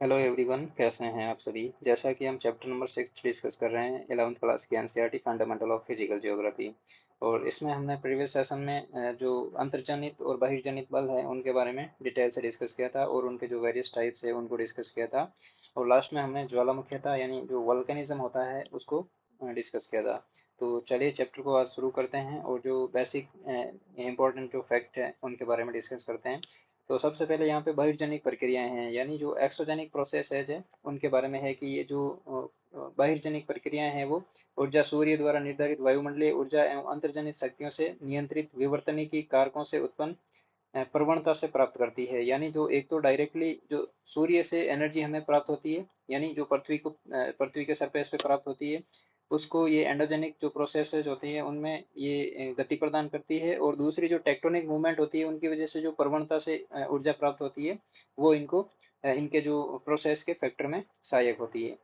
Hello everyone, कैसे हैं आप सभी। जैसा कि हम चैप्टर नंबर 6 डिस्कस कर रहे हैं 11th क्लास की NCERT fundamental of physical geography. और इसमें हमने प्रीवियस सेशन में जो अंतर्जनित और बहिर्जनित बल है उनके बारे में डिटेल से डिस्कस किया था और उनके जो वेरियस टाइप्स है उनको डिस्कस किया था। और लास्ट में हमने ज्वालामुखीता यानी जो वल्केनिज्म होता है उसको डिस्कस किया था। तो चलिए चैप्टर को आज शुरू करते हैं और जो बेसिक इंपॉर्टेंट जो फैक्ट है उनके बारे में डिस्कस करते हैं। तो सबसे पहले यहाँ पे बहिर्जनिक प्रक्रियाएं हैं यानी जो एक्सोजेनिक प्रोसेस है उनके बारे में है कि ये जो बहिर्जनिक प्रक्रियाएं हैं वो ऊर्जा सूर्य द्वारा निर्धारित वायुमंडलीय ऊर्जा एवं अंतर्जनित शक्तियों से नियंत्रित विवर्तनिकी कारकों से उत्पन्न प्रवणता से प्राप्त करती है। यानी जो एक तो डायरेक्टली जो सूर्य से एनर्जी हमें प्राप्त होती है यानी जो पृथ्वी के सरफेस पे प्राप्त होती है उसको ये एंडोजेनिक जो प्रोसेसेस होती है उनमें ये गति प्रदान करती है। और दूसरी जो टेक्टोनिक मूवमेंट होती है उनकी वजह से जो प्रवणता से ऊर्जा प्राप्त होती है वो इनको इनके जो प्रोसेस के फैक्टर में सहायक होती है।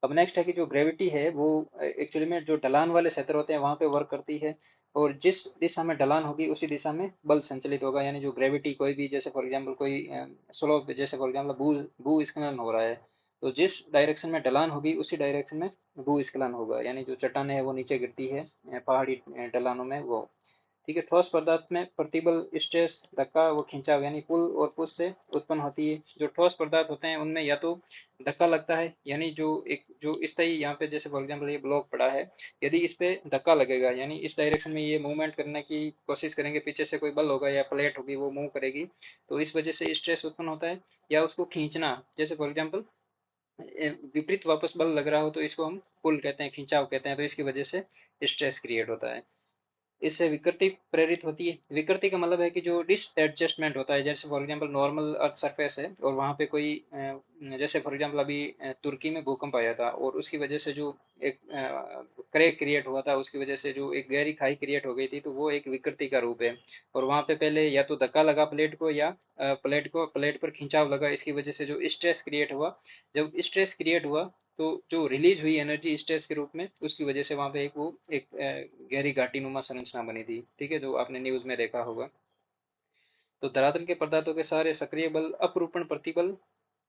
अब नेक्स्ट है कि जो ग्रेविटी है वो एक्चुअली में जो ढलान वाले क्षेत्र होते हैं वहां पे वर्क करती है। और जिस दिशा में ढलान होगी उसी दिशा में बल संचलित होगा। यानी जो ग्रेविटी कोई भी जैसे फॉर एग्जांपल कोई स्लोप जैसे फॉर एग्जांपल भूस्खलन हो रहा है तो जिस डायरेक्शन में ढलान होगी उसी डायरेक्शन में भूस्खलन होगा। यानी जो चट्टानें है वो नीचे गिरती है पहाड़ी ढलानों में वो। ठीक है, ठोस पदार्थ में प्रतिबल स्ट्रेस धक्का व खिंचाव यानी पुल और पुश से उत्पन्न होती है। जो ठोस पदार्थ होते हैं उनमें या तो धक्का लगता है यानी जो एक जो स्थायी यहाँ पे जैसे फॉर एग्जांपल ये ब्लॉक पड़ा है यदि इस पे धक्का लगेगा यानी इस डायरेक्शन में ये मूवमेंट करने की कोशिश करेंगे पीछे से कोई बल होगा या प्लेट होगी वो मूव करेगी तो इस वजह से स्ट्रेस उत्पन्न होता है। या उसको खींचना जैसे फॉर एग्जांपल विपरीत वापस बल लग रहा हो तो इसको हम पुल कहते हैं, खिंचाव कहते हैं। तो इसकी वजह से स्ट्रेस क्रिएट होता है। इससे विकृति प्रेरित होती है। विकृति का मतलब है कि जो डिसएडजस्टमेंट होता है जैसे for example normal earth surface है और वहाँ पे कोई जैसे फॉर एग्जांपल अभी तुर्की में भूकंप आया था और उसकी वजह से जो एक क्रैक क्रिएट हुआ था उसकी वजह से जो एक गहरी खाई क्रिएट हो गई थी तो वो एक विकृति का रूप है। और वहाँ पे पहले या तो धक्का लगा प्लेट को या प्लेट पर खिंचाव लगा इसकी वजह से जो स्ट्रेस क्रिएट हुआ। जब स्ट्रेस क्रिएट हुआ तो जो रिलीज हुई एनर्जी स्ट्रेस के रूप में उसकी वजह से वहां पे एक गहरी घाटी नुमा संरचना बनी थी। ठीक है, जो आपने न्यूज में देखा होगा। तो धरातल के पदार्थों के सारे सक्रिय बल अपरूपण प्रतिबल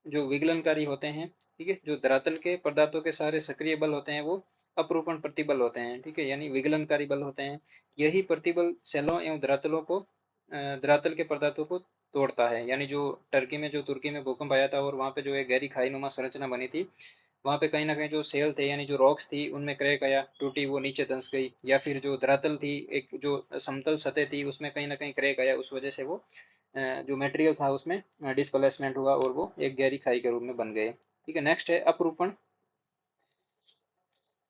जो विगलनकारी होते हैं। ठीक है, जो धरातल के पदार्थों के सारे सक्रिय बल होते हैं वो अपरूपण प्रतिबल होते हैं। ठीक है, यानी विगलनकारी बल होते हैं। यही प्रतिबल सेलों एवं धरातलों को धरातल के पदार्थों को तोड़ता है। यानी जो टर्की में जो तुर्की में भूकंप आया था और वहां पे जो एक गहरी खाई नुमा संरचना बनी थी वहां पे कहीं ना कहीं जो सेल थे यानी जो रॉक्स थी उनमें क्रैक आया, टूटी, वो नीचे धंस गई। या फिर जो धरातल थी एक जो समतल सतह थी उसमें कहीं ना कहीं क्रैक आया, उस वजह से वो जो मटेरियल था उसमें डिस्प्लेसमेंट हुआ और वो एक गहरी खाई के रूप में बन गए। ठीक है, नेक्स्ट है अपरूपण।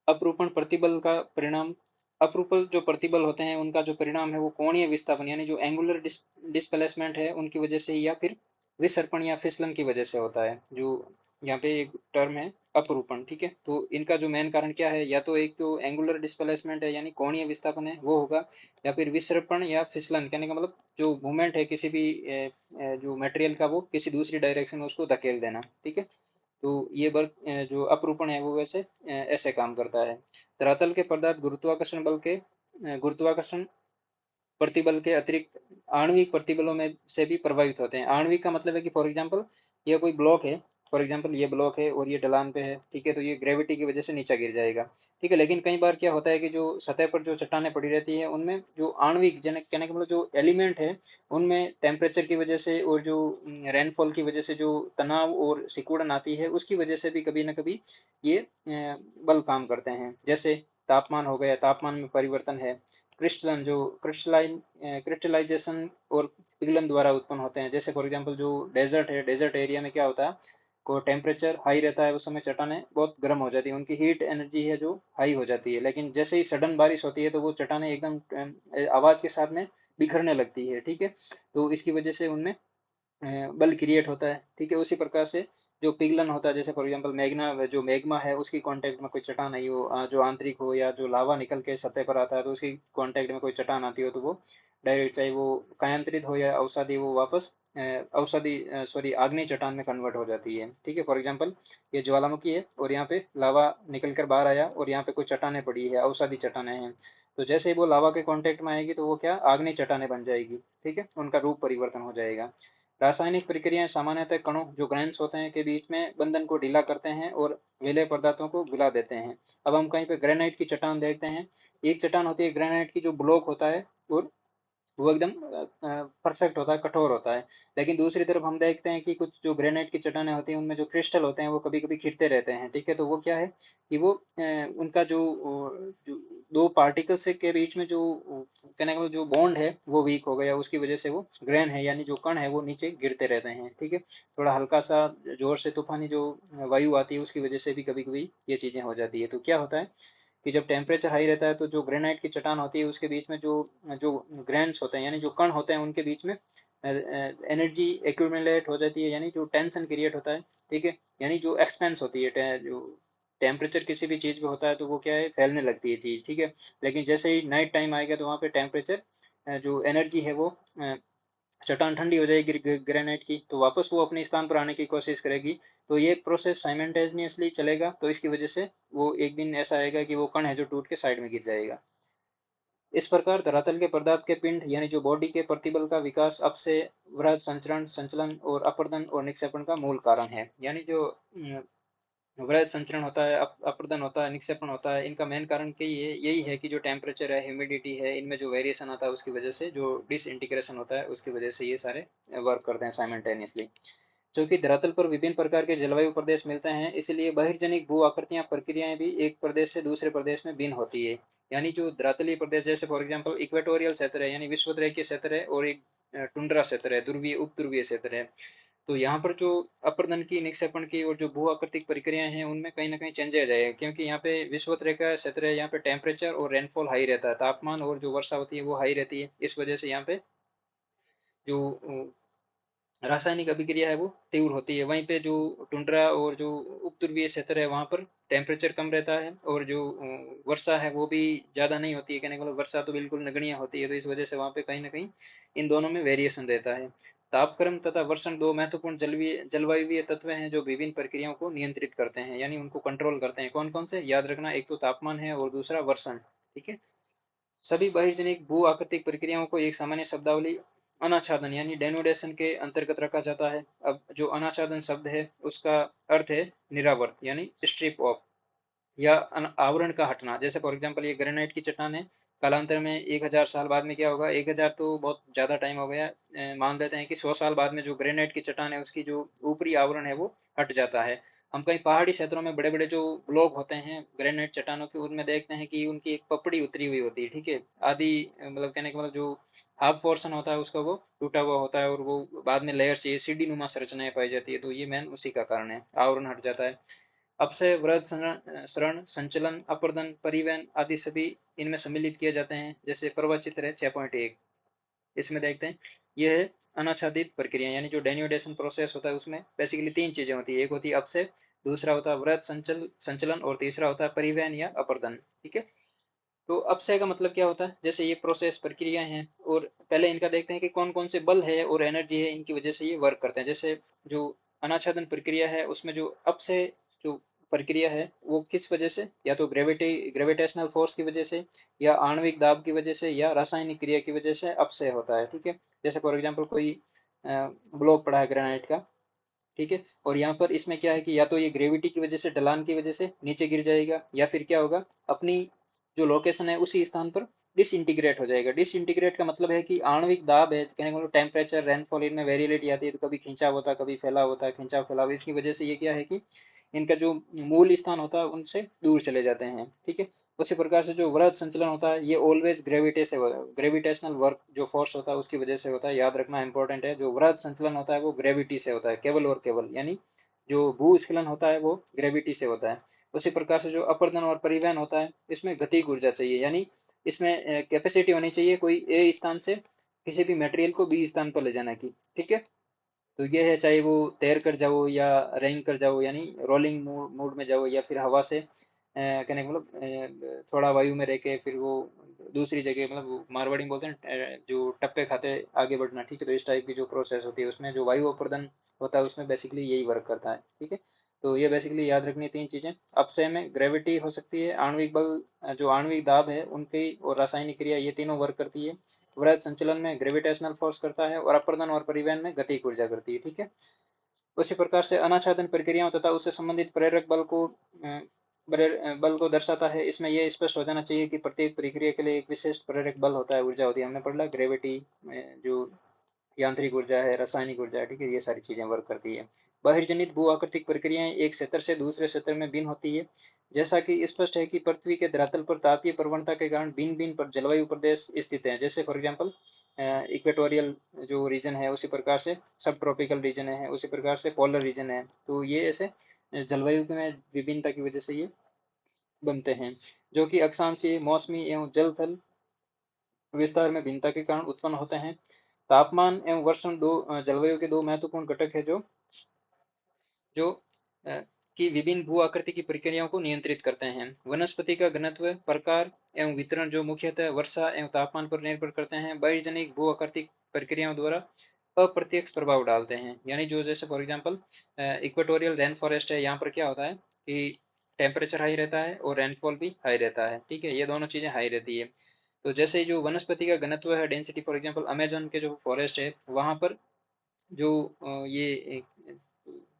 अपरूपण प्रतिबल का परिणाम। अपरूपण जो प्रतिबल होते हैं उनका जो परिणाम है वो कोणीय विस्थापन यानी जो एंगुलर डिस्प्लेसमेंट है उनकी वजह से या फिर विसर्पण या फिसलन की वजह से होता है। जो यहाँ पे एक टर्म है अपरूपण। ठीक है, तो इनका जो मेन कारण क्या है, या तो एक तो एंगुलर डिस्प्लेसमेंट है यानी कोणीय विस्थापन है वो होगा, या फिर विसर्पण या फिसलन कहने का मतलब जो मूवमेंट है किसी भी जो मटेरियल का वो किसी दूसरी डायरेक्शन में उसको धकेल देना। ठीक है, तो ये बल जो अपरूपण है वो वैसे ऐसे काम करता है। धरातल के पदार्थ गुरुत्वाकर्षण बल के गुरुत्वाकर्षण प्रतिबल के अतिरिक्त आणविक प्रतिबलों में से भी प्रभावित होते हैं। आणविक का मतलब है कि फॉर एग्जांपल ये कोई ब्लॉक है, फॉर एग्जांपल ये ब्लॉक है और ये ढलान पे है। ठीक है, तो ये ग्रेविटी की वजह से नीचे गिर जाएगा। ठीक है, लेकिन कई बार क्या होता है कि जो सतह पर जो चट्टानें पड़ी रहती है उनमें जो आणविक कहने का मतलब जो एलिमेंट है उनमें टेम्परेचर की वजह से और जो रेनफॉल की वजह से जो तनाव और सिकुड़न आती है उसकी वजह से भी कभी ना कभी ये बल काम करते हैं। जैसे तापमान हो गया, तापमान में परिवर्तन है, क्रिस्टलन जो क्रिस्टलाइजेशन और पिघलन द्वारा उत्पन्न होते हैं। जैसे फॉर एग्जांपल जो डेजर्ट है, डेजर्ट एरिया में क्या होता है को टेम्परेचर हाई रहता है उस समय चट्टानें बहुत गर्म हो जाती है, उनकी हीट एनर्जी है जो हाई हो जाती है। लेकिन जैसे ही सडन बारिश होती है तो वो चट्टानें एकदम आवाज के साथ में बिखरने लगती है। ठीक है, तो इसकी वजह से उनमें बल क्रिएट होता है। ठीक है, उसी प्रकार से जो पिघलन होता है जैसे फॉर एग्जांपल मैग्ना जो मैग्मा है उसकी कांटेक्ट में कोई चट्टान आई हो जो आंतरिक हो, या जो लावा निकल के सतह पर आता है तो उसकी कांटेक्ट में कोई चट्टान आती हो तो वो डायरेक्ट चाहे वो कायांतरित हो या अवसादी वो वापस अवसादी सॉरी आग्नेय चट्टान में कन्वर्ट हो जाती है। ठीक है, फॉर एग्जांपल ये ज्वालामुखी है और यहाँ पे लावा निकल कर बाहर आया और यहाँ पे कोई चट्टानें पड़ी है, अवसादी चट्टानें हैं। तो जैसे ही वो लावा के कांटेक्ट में आएगी तो वो क्या आग्नेय चट्टानें बन जाएगी। ठीक है, उनका रूप परिवर्तन हो जाएगा। रासायनिक प्रक्रियाएं सामान्यतः कणों जो ग्रेन्स होते हैं के बीच में बंधन को ढीला करते हैं और विलेय पदार्थों को गिला देते हैं। अब हम कहीं पे ग्रेनाइट की चट्टान देखते हैं। एक चट्टान होती है ग्रेनाइट की जो ब्लॉक होता है और वो एकदम परफेक्ट होता है, कठोर होता है। लेकिन दूसरी तरफ हम देखते हैं कि कुछ जो ग्रेनाइट की चट्टानें होती हैं उनमें जो क्रिस्टल होते हैं वो कभी कभी खिरते रहते हैं। ठीक है, तो वो क्या है कि वो उनका जो दो पार्टिकल्स के बीच में जो कहने का मतलब जो बॉन्ड है वो वीक हो गया, उसकी वजह से वो ग्रेन है यानी जो कण है वो नीचे गिरते रहते हैं। ठीक है, थोड़ा हल्का सा जोर से तूफानी जो वायु आती है उसकी वजह से भी कभी कभी ये चीजें हो जाती है। तो क्या होता है कि जब टेम्परेचर हाई रहता है तो जो ग्रेनाइट की चट्टान होती है उसके बीच में जो जो ग्रेन्स होते हैं यानी जो कण होते हैं उनके बीच में एनर्जी एक्यूमुलेट हो जाती है, यानी जो टेंशन क्रिएट होता है। ठीक है, यानी जो एक्सपेंस होती है, जो टेम्परेचर किसी भी चीज़ पे होता है तो वो क्या है, फैलने लगती है चीज़। ठीक है, लेकिन जैसे ही नाइट टाइम आएगा तो वहाँ पे टेम्परेचर जो एनर्जी है वो चट्टान ठंडी हो जाएगी ग्रेनाइट की, तो वापस वो अपने स्थान पर आने की कोशिश करेगी। तो ये प्रोसेस साइमल्टेनियसली चलेगा, तो इसकी वजह से वो एक दिन ऐसा आएगा कि वो कण है जो टूट के साइड में गिर जाएगा। इस प्रकार धरातल के पदार्थ के पिंड यानी जो बॉडी के प्रतिबल का विकास अपसे वृहद संचरण, संचलन और अपरदन और निक्षेपण का मूल कारण है। यानी जो वृहद संचरण होता है, अपरदन होता है, निक्षेपण होता है, इनका मेन कारण कि ये यही है कि जो टेम्परेचर है, ह्यूमिडिटी है, इनमें जो वेरिएशन आता है उसकी वजह से, जो डिसइंटीग्रेशन होता है उसकी वजह से ये सारे वर्क करते हैं साइमल्टेनियसली। चूंकि धरातल पर विभिन्न प्रकार के जलवायु प्रदेश मिलते हैं, इसलिए बहिर्जनिक भू आकृतियां प्रक्रियाएं भी एक प्रदेश से दूसरे प्रदेश में भिन्न होती है। यानी जो धरातलीय प्रदेश जैसे फॉर एग्जांपल इक्वेटोरियल क्षेत्र है यानी विषुवत क्षेत्र है, और एक टुंड्रा क्षेत्र है, ध्रुवीय उप ध्रुवीय क्षेत्र है। तो यहाँ पर जो अपरदन की, निक्षेपण की और जो भू आकृतिक प्रक्रियाएं हैं उनमें कहीं ना कहीं चेंज आ जाएगा, क्योंकि यहाँ पे विषुवत रेखा क्षेत्र है, यहाँ पे टेम्परेचर और रेनफॉल हाई रहता है, तापमान और जो वर्षा होती है वो हाई रहती है। इस वजह से यहाँ पे जो रासायनिक अभिक्रिया है वो तीव्र होती है। वहीं पे जो टुंड्रा और जो उपध्रुवीय क्षेत्र है वहां पर टेम्परेचर कम रहता है, और जो वर्षा है वो भी ज्यादा नहीं होती है, कहने का मतलब वर्षा तो बिल्कुल नगण्य होती है। तो इस वजह से वहां पे कहीं ना कहीं इन दोनों में वेरिएशन रहता है। तापक्रम तथा वर्षण दो महत्वपूर्ण जलवायुवीय तत्व हैं जो विभिन्न प्रक्रियाओं को नियंत्रित करते हैं, यानी उनको कंट्रोल करते हैं। कौन कौन से याद रखना, एक तो तापमान है और दूसरा वर्षण। ठीक है, सभी बहिर्जनिक भू आकृतिक प्रक्रियाओं को एक सामान्य शब्दावली अनाच्छादन यानी डेनोडेशन के अंतर्गत रखा जाता है। अब जो अनाच्छादन शब्द है उसका अर्थ है निरावर्त यानी स्ट्रिप ऑफ, या आवरण का हटना। जैसे फॉर एग्जांपल ये ग्रेनाइट की चट्टान है, कालांतर में 1000 साल बाद में क्या होगा, 1000 तो बहुत ज्यादा टाइम हो गया, मान लेते हैं कि 100 साल बाद में जो ग्रेनाइट की चट्टान है उसकी जो ऊपरी आवरण है वो हट जाता है। हम कहीं पहाड़ी क्षेत्रों में बड़े बड़े जो ब्लॉक होते हैं ग्रेनाइट चट्टानों के, उनमें देखते हैं कि उनकी एक पपड़ी उतरी हुई होती है। ठीक है, आधी मतलब कहने का मतलब जो हाफ पोर्शन होता है उसका वो टूटा हुआ होता है, और वो बाद में लेयर से सीढ़ी नुमा संरचनाएं पाई जाती है। तो ये मेन उसी का कारण है, आवरण हट जाता है। अपसय, वृहद शरण, संचलन, अपरदन, परिवहन आदि सभी इनमें सम्मिलित किए जाते हैं। जैसे प्रवाह चित्र है 6.1, इसमें देखते हैं यह है अनाच्छादित प्रक्रिया, यानी जो डेन्यूडेशन प्रोसेस होता है उसमें बेसिकली तीन चीजें होती है। एक होती है अपसय, दूसरा होता है वृहद संचलन, और तीसरा होता है परिवहन या अपरदन। ठीक है, तो अपसय का मतलब क्या होता है, जैसे ये प्रोसेस प्रक्रिया हैं, और पहले इनका देखते हैं कि कौन कौन से बल है और एनर्जी है इनकी वजह से ये वर्क करते हैं। जैसे जो अनाच्छादन प्रक्रिया है उसमें जो अपसय जो प्रक्रिया है वो किस वजह से, या तो ग्रेविटेशनल फोर्स की वजह से, या आणविक दाब की वजह से, या रासायनिक क्रिया की वजह से अपसय होता है। ठीक है, जैसे फॉर एग्जाम्पल कोई ब्लॉक पड़ा है ग्रेनाइट का, ठीक है, और यहाँ पर इसमें क्या है कि या तो ये ग्रेविटी की वजह से, ढलान की वजह से नीचे गिर जाएगा, या फिर क्या होगा, अपनी जो लोकेशन है उसी स्थान पर डिसइंटीग्रेट हो जाएगा। डिसइंटीग्रेट का मतलब है कि आणविक दाब है, कहने का मतलब टेम्परेचर, रेनफॉल, इनमें वेरिएलिटी आती है, तो कभी खिंचाव होता है, कभी फैलाव होता है, खिंचाव फैलाव, इसकी वजह से ये क्या है कि इनका जो मूल स्थान होता है उनसे दूर चले जाते हैं। ठीक है, उसी प्रकार से जो वृहद संचलन होता है ये ऑलवेज ग्रेविटी से, ग्रेविटेशनल वर्क जो फोर्स होता है उसकी वजह से होता है, याद रखना इंपॉर्टेंट है। जो वृहद संचलन होता है वो ग्रेविटी से होता है, केवल और केवल, यानी जो भूस्खलन होता है वो ग्रेविटी से होता है। उसी प्रकार से जो अपरदन और परिवहन होता है इसमें गतिक ऊर्जा चाहिए, यानी इसमें कैपेसिटी होनी चाहिए कोई ए स्थान से किसी भी मटेरियल को बी स्थान पर ले जाने की। ठीक है, तो ये है, चाहे वो तैर कर जाओ या रेंग कर जाओ, यानी रोलिंग मोड में जाओ, या फिर हवा से कहने का मतलब थोड़ा वायु में रह के फिर वो दूसरी जगह, मतलब वो मारवाड़ी में बोलते हैं जो टप्पे खाते आगे बढ़ना, ठीक है। तो इस टाइप की जो प्रोसेस होती है उसमें जो वायु अपर्दन होता है उसमें बेसिकली यही वर्क करता है, ठीक है। तो ये बेसिकली याद रखनी तीन चीजें। अपचय में ग्रेविटी हो सकती है, आणविक बल जो आणविक दाब है उनकी, और रासायनिक क्रिया, ये तीनों वर्क करती है। वृहद संचलन में ग्रेविटेशनल फोर्स करता है, और अपर्दन और परिवहन में गतिक ऊर्जा करती है, ठीक है। उसी प्रकार से अनाच्छादन प्रक्रियाओं तथा उससे संबंधित प्रेरक बल को दर्शाता है। इसमें यह स्पष्ट हो जाना चाहिए कि प्रत्येक प्रक्रिया के लिए एक विशेष प्रेरक बल होता है, ऊर्जा होती है। हमने पढ़ा ग्रेविटी, जो यांत्रिक ऊर्जा है, रासायनिक ऊर्जा है, ठीक है, ये सारी चीजें वर्क करती है। बहिर्जनित भू आकृतिक प्रक्रियाएं एक क्षेत्र से दूसरे क्षेत्र में भिन्न होती है। जैसा कि स्पष्ट है कि पृथ्वी के धरातल पर तापीय प्रवणता के कारण भिन्न भिन्न पर जलवायु प्रदेश स्थित हैं। जैसे फॉर एग्जांपल इक्वेटोरियल जो रीजन है, उसी प्रकार से सब ट्रॉपिकल रीजन है, उसी प्रकार से पोलर रीजन है। तो ये ऐसे जलवायु में विभिन्नता की वजह से ये बनते हैं, जो कि अक्षांशीय, मौसमी एवं जल थल विस्तार में भिन्नता के कारण उत्पन्न होते हैं। तापमान एवं वर्षण दो जलवायु के दो महत्वपूर्ण घटक है, जो की विभिन्न भू आकृति की प्रक्रियाओं को नियंत्रित करते हैं। वनस्पति का घनत्व, प्रकार एवं वितरण जो मुख्यतः वर्षा एवं तापमान पर निर्भर करते हैं, बहिर्जनिक भू आकृतिक प्रक्रियाओं द्वारा अप्रत्यक्ष प्रभाव डालते हैं। यानी जो जैसे for example equatorial rain forest है, यहाँ पर क्या होता है कि टेम्परेचर हाई रहता है और रेनफॉल भी हाई रहता है, ठीक है, ये दोनों चीजें हाई रहती है। तो जैसे ही जो वनस्पति का घनत्व है, डेंसिटी, फॉर एग्जांपल अमेजोन के जो फॉरेस्ट है वहां पर जो ये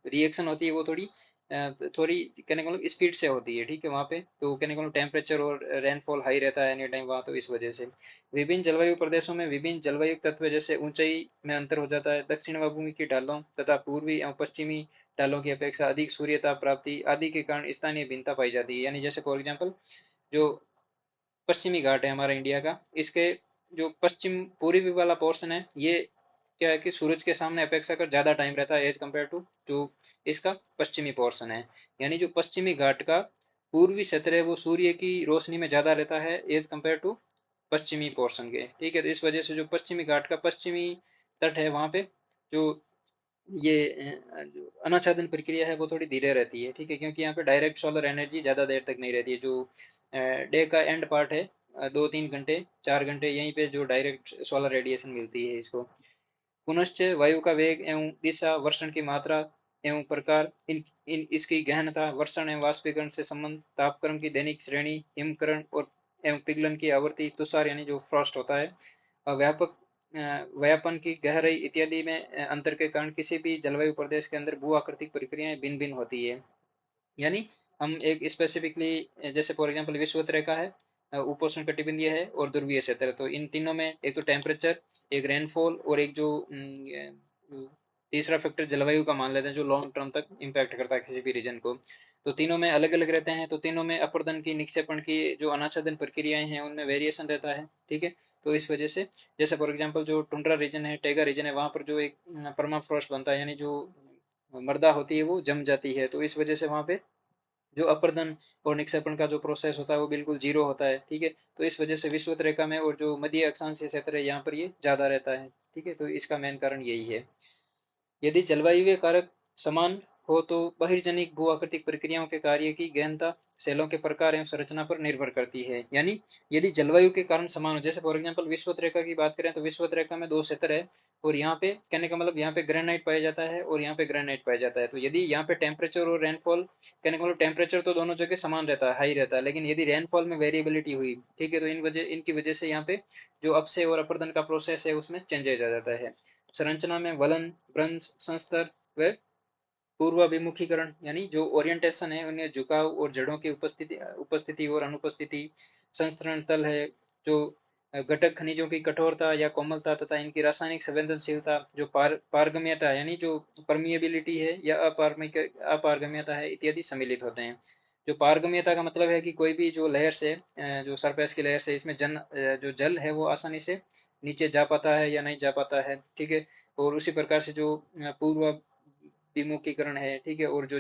रिएक्शन होती है वो थोड़ी कहने का मतलब स्पीड से होती है, ठीक है। वहाँ पे तो कहने का मतलब टेम्परेचर और रेनफॉल हाई रहता है एनी टाइम वहाँ, तो इस वजह से विभिन्न जलवायु प्रदेशों में विभिन्न जलवायु तत्व, जैसे ऊंचाई में अंतर हो जाता है, दक्षिण भूमि की ढालों तथा पूर्वी एवं पश्चिमी ढालों की अपेक्षा अधिक सूर्यताप प्राप्ति आदि के कारण स्थानीय भिन्नता पाई जाती है। यानी जैसे फॉर एग्जाम्पल जो पश्चिमी घाट है हमारा इंडिया का, इसके जो पश्चिम पूर्वी वाला पोर्शन है, ये क्या है कि सूरज के सामने अपेक्षाकृत ज्यादा टाइम रहता है एज कम्पेयर टू जो इसका पश्चिमी पोर्शन है। यानी जो पश्चिमी घाट का पूर्वी क्षेत्र है वो सूर्य की रोशनी में ज्यादा रहता है एज कम्पेयर टू पश्चिमी पोर्शन के, ठीक है। तो इस वजह से जो पश्चिमी घाट का पश्चिमी तट है वहां पे जो ये जो अनाच्छादन प्रक्रिया है वो थोड़ी धीरे रहती है, ठीक है, क्योंकि यहाँ पे डायरेक्ट सोलर एनर्जी ज़्यादा देर तक नहीं रहती है। जो डे का एंड पार्ट है 2-3 घंटे 4 घंटे, यहीं पे जो डायरेक्ट सोलर रेडिएशन मिलती है इसको। पुनश्च वायु का वेग एवं दिशा, वर्षण की मात्रा एवं प्रकार, इन इसकी गहनता, वर्षण एवं वाष्पीकरण से संबंध, तापक्रम की दैनिक श्रेणी, हिमकरण और एवं पिघलन की आवृत्ति, तुषार यानी जो फ्रॉस्ट होता है, व्यापक व्यापन की गहराई इत्यादि में अंतर के कारण किसी भी जलवायु प्रदेश के अंदर भू आकृतिक प्रक्रियाएं भिन्न भिन्न होती है। यानी हम एक स्पेसिफिकली जैसे फॉर एग्जांपल विषुवत रेखा है, उपोष्ण कटिबंधीय है और ध्रुवीय क्षेत्र है। तो इन तीनों में एक तो टेम्परेचर, एक रेनफॉल और एक जो तीसरा फैक्टर जलवायु का मान लेते हैं जो लॉन्ग टर्म तक इम्पैक्ट करता है किसी भी रीजन को। तो तीनों में अलग अलग रहते हैं। तो तीनों में अपर्दन की, निक्षेपण की, जो अनाच्छादन प्रक्रियाएं हैं उनमें वेरिएशन रहता है, ठीक है। तो इस वजह से जैसे फॉर एग्जांपल जो टुंड्रा रीजन है, टैगा रीजन है, वहां पर जो एक परमाफ्रॉस्ट बनता है, यानी जो मृदा होती है वो जम जाती है। तो इस वजह से वहां पे जो अपर्दन और निक्षेपण का जो प्रोसेस होता है वो बिल्कुल जीरो होता है, ठीक है। तो इस वजह से विषुवत रेखा में और जो मध्य अक्षांशीय क्षेत्र है यहाँ पर ये ज्यादा रहता है, ठीक है। तो इसका मेन कारण यही है। यदि जलवायु कारक समान हो तो बहिर्जनिक भू आकृतिक प्रक्रियाओं के कार्य की गहनता सेलों के प्रकार एवं संरचना पर निर्भर करती है। यानी यदि जलवायु के कारण समान हो, जैसे फॉर एग्जांपल विषुवत रेखा की बात करें तो विषुवत रेखा में दो क्षेत्र है, और यहाँ पे कहने का मतलब यहाँ पे ग्रेनाइट पाया जाता है और यहाँ पे ग्रेनाइट पाया जाता है। तो यदि यहाँ पे टेम्परेचर और रेनफॉल, कहने का मतलब टेम्परेचर तो दोनों जगह समान रहता है, हाई रहता है, लेकिन यदि रेनफॉल में वेरिएबिलिटी हुई, ठीक है, तो इनकी वजह से यहाँ पे जो अपसे और अपर्दन का प्रोसेस है उसमें चेंजेज आ जाता है। संरचना में वलन, भ्रंश, संस्तर व पूर्वाभिमुखीकरण, यानी जो ओरिएंटेशन है उन्हें झुकाव और जड़ों की उपस्थिति उपस्थिति और अनुपस्थिति, संस्तरण तल है, जो घटक खनिजों की कठोरता या कोमलता तथा इनकी रासायनिक संवेदनशीलता, जो पारगम्यता यानी जो परमिएबिलिटी है या अपारगम्यता है इत्यादि सम्मिलित होते हैं। जो पारगम्यता का मतलब है कि कोई भी जो लहर से जो सरफेस की लहर से इसमें जो जल है वो आसानी से नीचे जा पाता है या नहीं जा पाता है, ठीक है। और उसी प्रकार से जो पूर्व विमुखीकरण है, ठीक है, और जो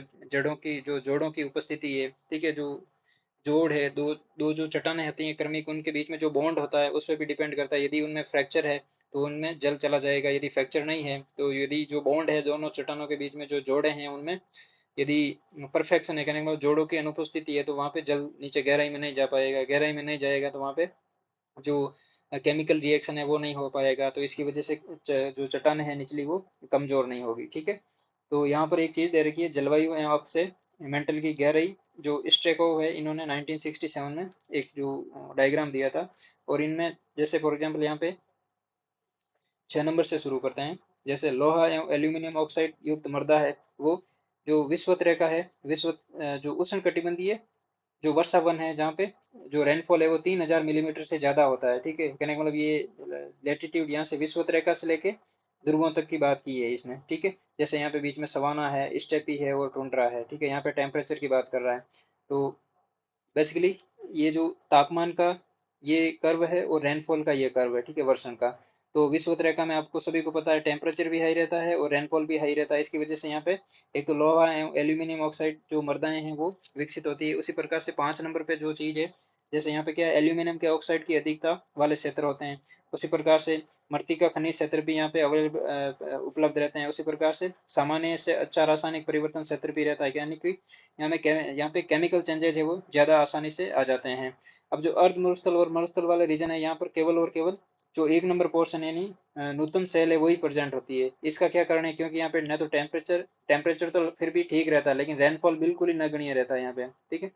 जोड़ों की उपस्थिति है, ठीक है, जो जोड़ है, दो दो जो चट्टानें होती हैं क्रमिक, उनके बीच में जो बॉन्ड होता है उस पर भी डिपेंड करता है। यदि उनमें फ्रैक्चर है तो उनमें जल चला जाएगा, यदि फ्रैक्चर नहीं है तो, यदि जो बॉन्ड है दोनों चट्टानों के बीच में जो जोड़े हैं उनमें यदि परफेक्शन है, कहने का मतलब जोड़ों की अनुपस्थिति है, तो वहाँ पे जल नीचे गहराई में नहीं जा पाएगा, गहराई में नहीं जाएगा तो वहाँ पे जो केमिकल रिएक्शन है वो नहीं हो पाएगा, तो इसकी वजह से जो चट्टान है निचली वो कमजोर नहीं होगी। ठीक है, तो यहाँ पर एक चीज दे रखी है, जलवायु एवं आपसे मेंटल की गहराई। जो स्ट्रेको है, इन्होंने 1967 में एक जो डायग्राम दिया था, और इनमें जैसे फॉर एग्जांपल यहाँ पे 6 नंबर से शुरू करते हैं। जैसे लोहा एवं एल्यूमिनियम ऑक्साइड युक्त मृदा है, वो जो विषुवत रेखा है, जो उष्ण कटिबंधीय जो वर्षा वन है, जहाँ पे जो रेनफॉल है वो 3000 मिलीमीटर से ज्यादा होता है। ठीक है, कहने का मतलब ये लेटीट्यूड यहाँ से विषुवत रेखा से लेके ध्रुवों तक की बात की है इसने। ठीक है, जैसे यहाँ पे बीच में सवाना है, स्टेपी है और टुंड्रा है। ठीक है, यहाँ पे टेम्परेचर की बात कर रहा है। तो बेसिकली ये जो तापमान का ये कर्व है और रेनफॉल का ये कर्व है, ठीक है, वर्षण का। तो विषुवत रेखा में आपको सभी को पता है टेम्परेचर भी हाई रहता है और रेनफॉल भी हाई रहता है। इसकी वजह से यहाँ पे एक तो लोहा एवं एल्यूमिनियम ऑक्साइड जो मृदाएं हैं वो विकसित होती है। उसी प्रकार से 5 नंबर पे जो चीज है, जैसे यहाँ पे क्या है, एल्यूमिनियम के ऑक्साइड की अधिकता वाले क्षेत्र होते हैं। उसी प्रकार से मृतिका खनिज क्षेत्र भी यहाँ पे अवेलेबल उपलब्ध रहते हैं। उसी प्रकार से सामान्य से अच्छा रासायनिक परिवर्तन क्षेत्र भी रहता है, यानी कि यहाँ पे केमिकल चेंजेज है वो ज्यादा आसानी से आ जाते हैं। अब जो अर्ध मरुस्थल और मरुस्थल वाले रीजन है, यहाँ पर केवल और केवल जो 1 नंबर पोर्शन यानी नूतन सेल है वही प्रेजेंट होती है। इसका क्या कारण है, क्योंकि यहाँ पे न तो टेम्परेचर तो फिर भी ठीक रहता है, लेकिन रेनफॉल बिल्कुल ही नगण्य रहता है यहाँ पे। ठीक है,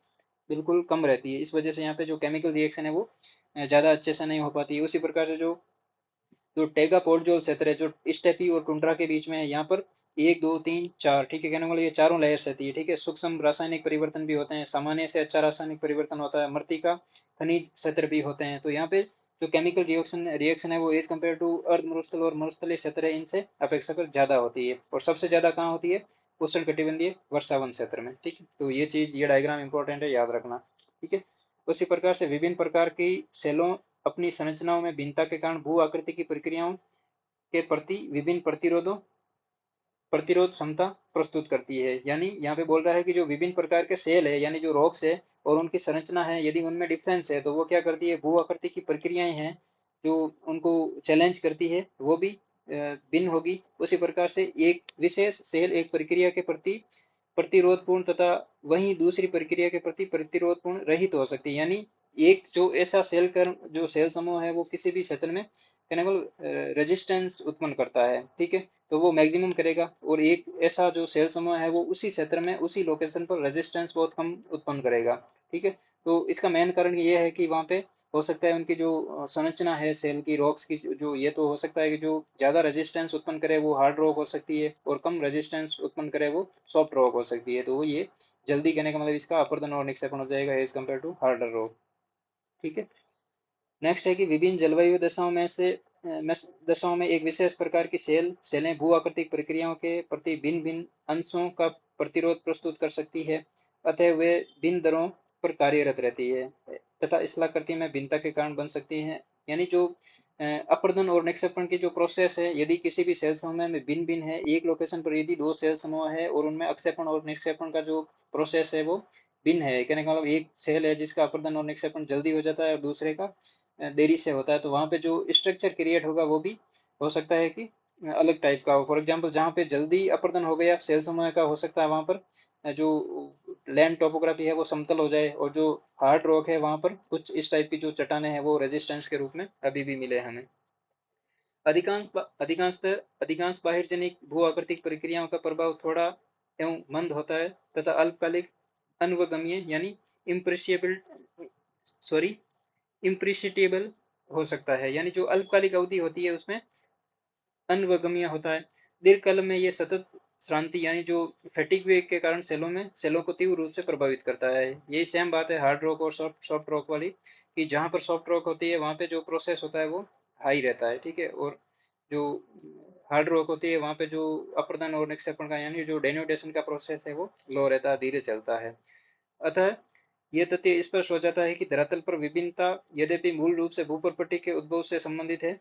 बिल्कुल कम रहती है। इस वजह से यहाँ पे जो केमिकल रिएक्शन है वो ज्यादा अच्छे से नहीं हो पाती है। उसी प्रकार से जो टेगा पोर्टजोल क्षेत्र है, जो स्टेपी और टुंड्रा के बीच में है, यहाँ पर 1 2 3 4, ठीक है, कहने वाले ये चारों लेयर्स रहती है। ठीक है, सूक्ष्म रासायनिक परिवर्तन भी होते हैं, सामान्य से अच्छा रासायनिक परिवर्तन होता है, मृतिका खनिज क्षेत्र भी होते हैं। तो यहाँ पे जो केमिकल रिएक्शन है वो एज कम्पेयर टू अर्ध मरुस्थल और मरुस्थलीय क्षेत्र है, इनसे अपेक्षाकृत ज्यादा होती है, और सबसे ज्यादा कहाँ होती है, उष्ण कटिबंधीय वर्षावन क्षेत्र में। ठीक है, तो ये चीज, ये डायग्राम इंपॉर्टेंट है, याद रखना। ठीक है, उसी प्रकार से विभिन्न प्रकार की सेलों अपनी संरचनाओं में भिन्नता के कारण भू आकृति की प्रक्रियाओं के प्रति विभिन्न प्रतिरोध क्षमता प्रस्तुत करती है। यानी यहाँ पे बोल रहा है कि जो विभिन्न प्रकार के सेल है, यानी जो रॉक्स है और उनकी संरचना है, यदि उनमें डिफरेंस है तो वो क्या करती है, भू आकृति की प्रक्रियाएं हैं जो उनको चैलेंज करती है वो भी भिन्न होगी। उसी प्रकार से एक विशेष सेल एक प्रक्रिया के प्रति प्रतिरोधपूर्ण तथा वहीं दूसरी प्रक्रिया के प्रति प्रतिरोधपूर्ण रहित हो सकती है। यानी एक जो ऐसा जो सेल समूह है वो किसी भी क्षेत्र में केवल रेजिस्टेंस उत्पन्न करता है। ठीक है, तो वो मैक्सिमम करेगा, और एक ऐसा जो सेल समूह है वो उसी क्षेत्र में उसी लोकेशन पर रेजिस्टेंस बहुत कम उत्पन्न करेगा। ठीक है, तो इसका मेन कारण ये है कि वहाँ पे हो सकता है उनकी जो संरचना है सेल की, रॉक्स की, जो ये तो हो सकता है कि जो ज्यादा रेजिस्टेंस उत्पन्न करे वो हार्ड रॉक हो सकती है, और कम रेजिस्टेंस उत्पन्न करे वो सॉफ्ट रॉक हो सकती है। तो ये जल्दी, कहने का मतलब इसका अपर्दन और निक्षेपण हो जाएगा as compare to harder rock. ठीक है, नेक्स्ट है कि विभिन्न जलवायु दशाओं में एक विशेष प्रकार की सेलें भू आकृतिक प्रक्रियाओं के प्रति भिन्न भिन्न अंशों का प्रतिरोध प्रस्तुत कर सकती है, अतः वे भिन्न दरों पर कार्यरत रहती है तथा स्थलाकृति में भिन्नता के कारण बन सकती है। यानी जो अपर्दन और निक्षेपण की जो प्रोसेस है, यदि किसी भी सेल समूह में भिन्न भिन्न है, एक लोकेशन पर यदि दो सेल समूह है और उनमें अक्षेपण और निक्षेपण का जो प्रोसेस है वो भिन्न है, कहने का मतलब एक सेल है जिसका अपर्दन और निक्षेपण जल्दी हो जाता है और दूसरे का देरी से होता है, तो वहाँ पे जो स्ट्रक्चर क्रिएट होगा वो भी हो सकता है कि अलग टाइप का हो। फॉर एग्जाम्पल जहाँ पे जल्दी अपर्दन हो गया सेल समूह का, हो सकता है वहाँ पर जो लैंड टोपोग्राफी है वो समतल हो जाए, और जो हार्ड रॉक है वहाँ पर कुछ इस टाइप की जो चट्टाने हैं वो रेजिस्टेंस के रूप में अभी भी मिले हमें। अधिकांश बाहिर्जनिक भू आकृतिक प्रक्रियाओं का प्रभाव थोड़ा एवं मंद होता है तथा अल्पकालिक अनवगम्य यानी इम्प्रेसिबल सॉरी इम्प्रिसिटेबल हो सकता है। यानी जो अल्पकालिक अवधि होती है उसमें अनवगम्य होता है। दीर्घकाल में ये सतत श्रांति यानी जो फैटिग वेग के कारण सेलों को तीव्र रूप से प्रभावित करता है। यही सेम बात है हार्ड रॉक और सॉफ्ट रॉक वाली, कि जहाँ पर सॉफ्ट रॉक होती है वहाँ पे जो प्रोसेस होता है वो हाई रहता है। ठीक है, और जो हार्ड रॉक होती है वहाँ पे जो अप्रदान और निक्षेपण का यानी जो डेन्यूटेशन का प्रोसेस है वो लो रहता है, धीरे चलता है। अतः ये तथ्य स्पष्ट हो जाता है कि धरातल पर विभिन्नता यद्यपि मूल रूप से भूप्रपट्टी के उद्भव से संबंधित है,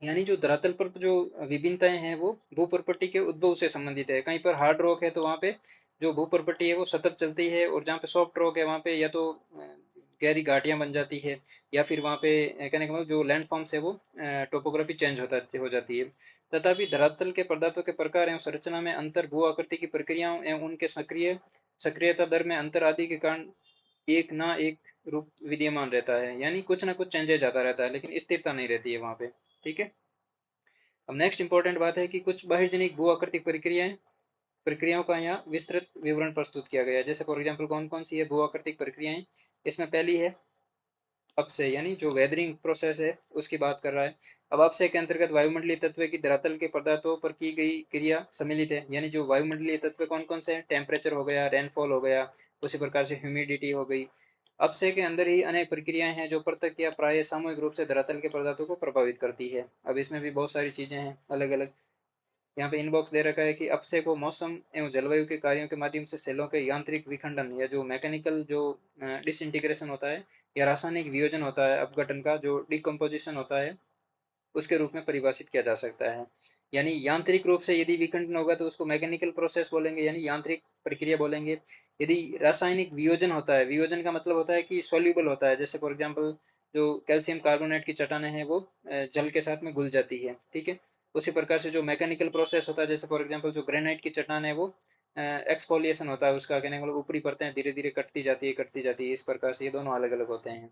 यानी जो धरातल पर जो विभिन्नताएं हैं वो भूप्रपट्टी के उद्भव से संबंधित है। कहीं पर हार्ड रॉक है तो वहाँ पे जो भूप्रपट्टी है वो सतत चलती है, और जहाँ पे सॉफ्ट रॉक है वहाँ पे या तो गहरी घाटियां बन जाती है, या फिर वहाँ पे कहने का मतलब जो लैंड फॉर्म्स है वो टोपोग्राफी चेंज हो जाती है। तथापि धरातल के पदार्थों के प्रकार एवं संरचना में अंतर, भू आकृति की प्रक्रियाओं एवं उनके सक्रियता दर में अंतर आदि के कारण एक ना एक रूप विद्यमान रहता है, यानी कुछ ना कुछ चेंजेस आता रहता है, लेकिन स्थिरता नहीं रहती है वहाँ पे। ठीक है। अब नेक्स्ट इंपॉर्टेंट बात है कि कुछ बहिर्जनिक भू आकृतिक प्रक्रियाओं का यहाँ विस्तृत विवरण प्रस्तुत किया गया है। जैसे फॉर एग्जाम्पल कौन कौन सी है भू आकृतिक प्रक्रियाएं, इसमें पहली है अपक्षय, यानी जो वेदरिंग प्रोसेस है उसकी बात कर रहा है। अब अपक्षय के अंतर्गत वायुमंडलीय तत्व की धरातल के पदार्थों पर की गई क्रिया सम्मिलित है, यानी जो वायुमंडलीय तत्व कौन कौन से हैं, टेम्परेचर हो गया, रेनफॉल हो गया, उसी प्रकार से ह्यूमिडिटी हो गई। अपक्षय के अंदर ही अनेक प्रक्रियाएं हैं जो प्रत्यक्ष या प्राय सामूहिक रूप से धरातल के पदार्थों को प्रभावित करती है। अब इसमें भी बहुत सारी चीजें हैं अलग अलग। यहाँ पे इनबॉक्स दे रखा है कि अपक्षय को मौसम एवं जलवायु के कार्यों के माध्यम से सेलों के यांत्रिक विखंडन या जो मैकेनिकल जो डिसइंटीग्रेशन होता है, या रासायनिक वियोजन होता है अपघटन का, जो डिकम्पोजिशन होता है, उसके रूप में परिभाषित किया जा सकता है। यानी यांत्रिक रूप से यदि विखंडन होगा तो उसको मैकेनिकल प्रोसेस बोलेंगे, यानी यांत्रिक प्रक्रिया बोलेंगे। यदि रासायनिक वियोजन होता है, वियोजन का मतलब होता है कि सोल्यूबल होता है, जैसे फॉर एग्जांपल जो कैल्शियम कार्बोनेट की चट्टानें हैं वो जल के साथ में घुल जाती है। ठीक है। उसी प्रकार से जो मैकेनिकल प्रोसेस होता है, जैसे फॉर एग्जांपल जो ग्रेनाइट की चट्टान है वो एक्सफोलिएशन होता है उसका, कहने का मतलब ऊपरी परतें धीरे धीरे कटती जाती है, इस प्रकार से ये दोनों अलग अलग होते हैं।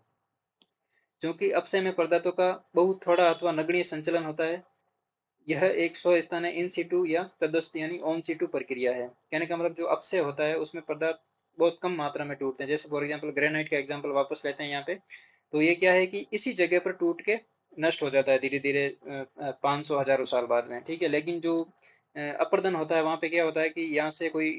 क्योंकि अपक्षय में पदार्थों का बहुत थोड़ा अथवा नगण्य संचलन होता है, यह एक स्व स्थान है इन सीटू या तदस्थ यानी ऑन सीटू प्रक्रिया है। कहने का मतलब जो अपक्षय होता है उसमें पदार्थ बहुत कम मात्रा में टूटते हैं। जैसे फॉर एग्जांपल ग्रेनाइट का एग्जांपल वापस लेते हैं यहाँ पे, तो ये क्या है कि इसी जगह पर टूट के नष्ट हो जाता है धीरे धीरे 500 हजारों साल बाद में। ठीक है। लेकिन जो अपर्दन होता है वहां पे क्या होता है कि यहाँ से कोई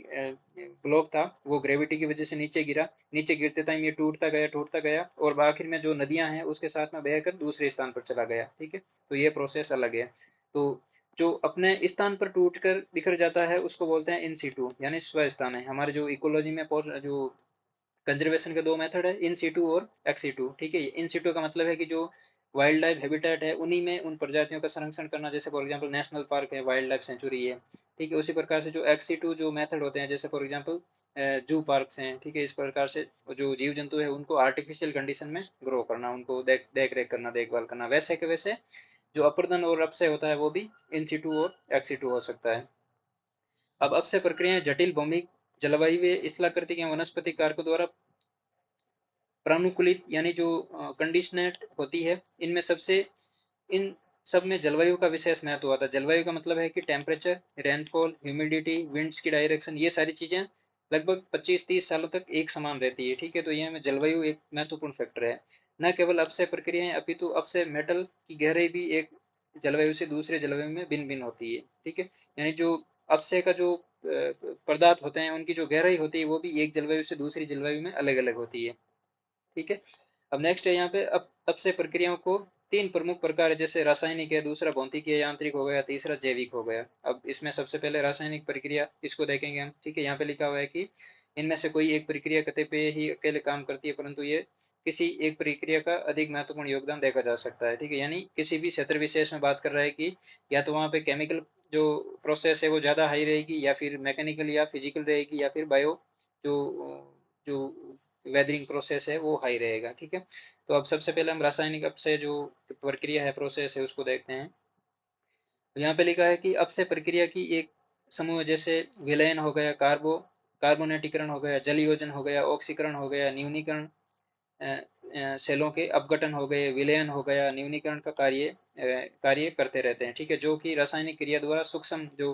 ब्लॉक था, वो ग्रेविटी की वजह से नीचे गिरा, नीचे गिरते टाइम ये टूटता गया और आखिर में जो नदियां हैं उसके साथ में बहकर दूसरे स्थान पर चला गया। ठीक है। तो ये प्रोसेस अलग है। तो जो अपने स्थान पर टूटकर बिखर जाता है उसको बोलते हैं इन सीटू, यानी स्व स्थान है। हमारे जो इकोलॉजी में जो कंजर्वेशन के दो मेथड है, इन सीटू और एक्स सीटू। ठीक है। इन सीटू का मतलब है कि जो वाइल्ड लाइफ हैबिटेट है उन्हीं में उन प्रजातियों का संरक्षण करना, जैसे फॉर एग्जांपल नेशनल पार्क है, वाइल्ड लाइफ सेंचुरी है। ठीक है। उसी प्रकार से जो एक्स सीटू जो मेथड होते हैं, जैसे फॉर एग्जांपल जू पार्क्स हैं। ठीक है। इस प्रकार से जो जीव जंतु है उनको आर्टिफिशियल कंडीशन में ग्रो करना, उनको देख रेख करना, देखभाल करना, वैसे के वैसे जो अपर्दन और अपक्षय होता है वो भी इन सीटू और एक्स सीटू हो सकता है। अब अपक्षय प्रक्रियाएं जटिल भौमिक, जलवायु, स्थलाकृतिक एवं वनस्पतिक कारकों द्वारा प्रानुकूलित यानी जो कंडीशनेट होती है। इनमें सबसे इन सब में जलवायु का विशेष महत्व आता है। जलवायु का मतलब है कि टेम्परेचर, रेनफॉल, ह्यूमिडिटी, विंड्स की डायरेक्शन, ये सारी चीजें लगभग 25-30 सालों तक एक समान रहती है। ठीक है। तो ये में जलवायु एक महत्वपूर्ण फैक्टर है। न केवल अपक्षय प्रक्रियाएं अपितु अपक्षय मेटल की गहराई भी एक जलवायु से दूसरे जलवायु में भिन्न भिन्न होती है। ठीक है। यानी जो अपक्षय का जो पदार्थ होते हैं उनकी जो गहराई होती है वो भी एक जलवायु से दूसरी जलवायु में अलग अलग होती है। ठीक है। अब नेक्स्ट है यहाँ पे अपक्षय प्रक्रियाओं को तीन प्रमुख प्रकार है, जैसे रासायनिक है, दूसरा भौतिकीय यांत्रिक हो गया, तीसरा जैविक हो गया। अब इसमें सबसे पहले रासायनिक प्रक्रिया, इसको देखेंगे हम। ठीक है। यहाँ पे लिखा हुआ है कि इनमें से कोई एक प्रक्रिया कते पे ही अकेले काम करती है, परंतु ये किसी एक प्रक्रिया का अधिक महत्वपूर्ण योगदान देखा जा सकता है। ठीक है। यानी किसी भी क्षेत्र विशेष में बात कर रहा है कि या तो वहाँ पे केमिकल जो प्रोसेस है वो ज़्यादा हाई रहेगी, या फिर मैकेनिकल या फिजिकल रहेगी, या फिर बायो जो जो वेदरिंग प्रोसेस है वो हाई रहेगा। ठीक है। तो अब सबसे पहले हम रासायनिक अपक्षय जो प्रक्रिया है, प्रोसेस है, उसको देखते हैं। तो यहाँ पे लिखा है कि अपक्षय प्रक्रिया की एक समूह, जैसे विलयन हो गया, कार्बोनेटीकरण हो गया, जल योजन हो गया, ऑक्सीकरण हो गया, न्यूनीकरण, सेलों के अपघटन हो गए, विलयन हो गया, न्यूनीकरण का कार्य करते रहते हैं। ठीक है। जो कि रासायनिक क्रिया द्वारा सूक्ष्म जो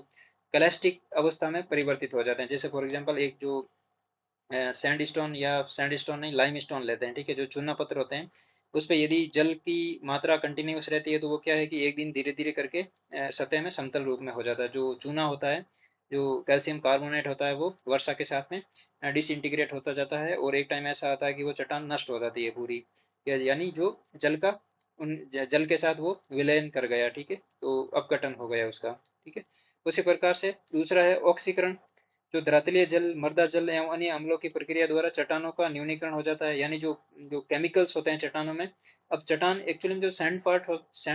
कैलेस्टिक अवस्था में परिवर्तित हो जाते हैं। जैसे फॉर एग्जांपल एक जो सैंडस्टोन, या सैंडस्टोन नहीं, लाइम स्टोन लेते हैं। ठीक है। जो चूना पत्थर होते हैं उस पर यदि जल की मात्रा कंटिन्यूस रहती है तो वो क्या है कि एक दिन धीरे धीरे करके सतह में समतल रूप में हो जाता है। जो चूना होता है, जो कैल्शियम कार्बोनेट होता है, वो वर्षा के साथ में डिसइंटीग्रेट होता जाता है, और एक टाइम ऐसा आता है कि वो चट्टान नष्ट हो जाती है पूरी, यानी जो जल का उन जल के साथ वो विलयन कर गया। ठीक है। तो अपघटन हो गया उसका। ठीक है। उसी प्रकार से दूसरा है ऑक्सीकरण, जो धरातलीय जल, मृदा जल एवं अन्य अम्लों की प्रक्रिया द्वारा चट्टानों का न्यूनीकरण हो जाता है। यानी जो जो केमिकल्स होते हैं चट्टानों में, अब चट्टान एक्चुअली में जो सैंड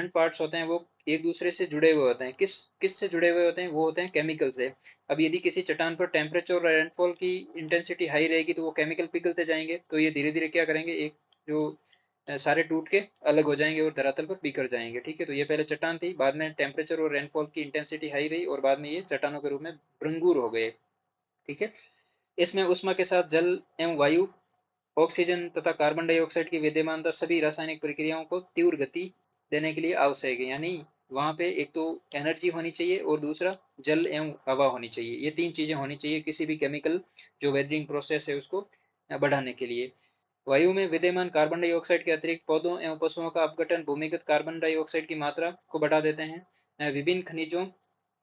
पार्ट्स होते हैं वो एक दूसरे से जुड़े हुए होते हैं। किस किस से जुड़े हुए होते हैं, वो होते हैं केमिकल से। अब यदि किसी चट्टान पर टेम्परेचर और रेनफॉल की इंटेंसिटी हाई रहेगी तो वो केमिकल पिघलते जाएंगे, तो ये धीरे धीरे क्या करेंगे, एक जो सारे टूट के अलग हो जाएंगे और धरातल पर बिखर जाएंगे। ठीक है, तो ये पहले चट्टान थी, बाद में टेम्परेचर और रेनफॉल की इंटेंसिटी हाई रही और बाद में ये चट्टानों के रूप में भंगुर हो गए। ठीक है, इसमें ऊष्मा के साथ जल एवं वायु, ऑक्सीजन तथा कार्बन डाइऑक्साइड की विद्यमानता सभी रासायनिक प्रक्रियाओं को तीव्र गति देने के लिए आवश्यक है। यानी वहां पे एक तो एनर्जी होनी चाहिए और दूसरा जल एवं हवा होनी चाहिए। ये तीन चीजें होनी चाहिए किसी भी केमिकल जो वेदरिंग प्रोसेस है उसको बढ़ाने के लिए। वायु में विद्यमान कार्बन डाइऑक्साइड के अतिरिक्त पौधों एवं पशुओं का अपघटन भूमिगत कार्बन डाइऑक्साइड की मात्रा को बढ़ा देते हैं। विभिन्न खनिजों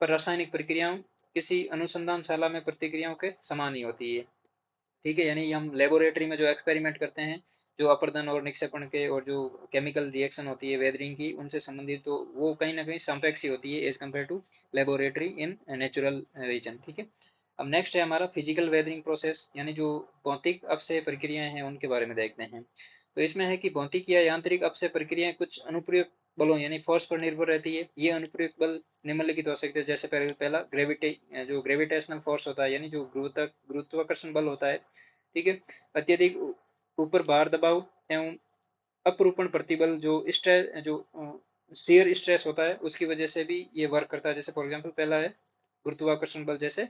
पर रासायनिक प्रक्रियाओं किसी अनुसंधानशाला में प्रतिक्रियाओं के समान ही होती है। ठीक है, यानी हम लेबोरेटरी में जो एक्सपेरिमेंट करते हैं, जो अपर्दन और निक्षेपण के और जो केमिकल रिएक्शन होती है वेदरिंग की उनसे संबंधित, तो वो कहीं ना कहीं सापेक्ष ही होती है as compare to laboratory in natural region. ठीक है, अब नेक्स्ट है हमारा फिजिकल वेदरिंग प्रोसेस, यानी जो भौतिक अपक्षय प्रक्रियाएं हैं उनके बारे में देखते हैं। तो इसमें है कि भौतिक या यांत्रिक अपक्षय प्रक्रियाएं कुछ अनुप्रयुक्त बलों यानी फोर्स पर निर्भर रहती है। ये अनुप्रयुक्त बल निम्नलिखित हो सकते हैं, जैसे पहला ग्रेविटी, जो ग्रेविटेशनल फोर्स होता है यानी जो गुरुत्वाकर्षण बल होता है। ठीक है, अत्यधिक ऊपर भार दबाव एवं अपरूपण प्रतिबल जो स्ट्रेस, जो शियर स्ट्रेस होता है उसकी वजह से भी ये वर्क करता है। जैसे फॉर एग्जांपल पहला है गुरुत्वाकर्षण बल, जैसे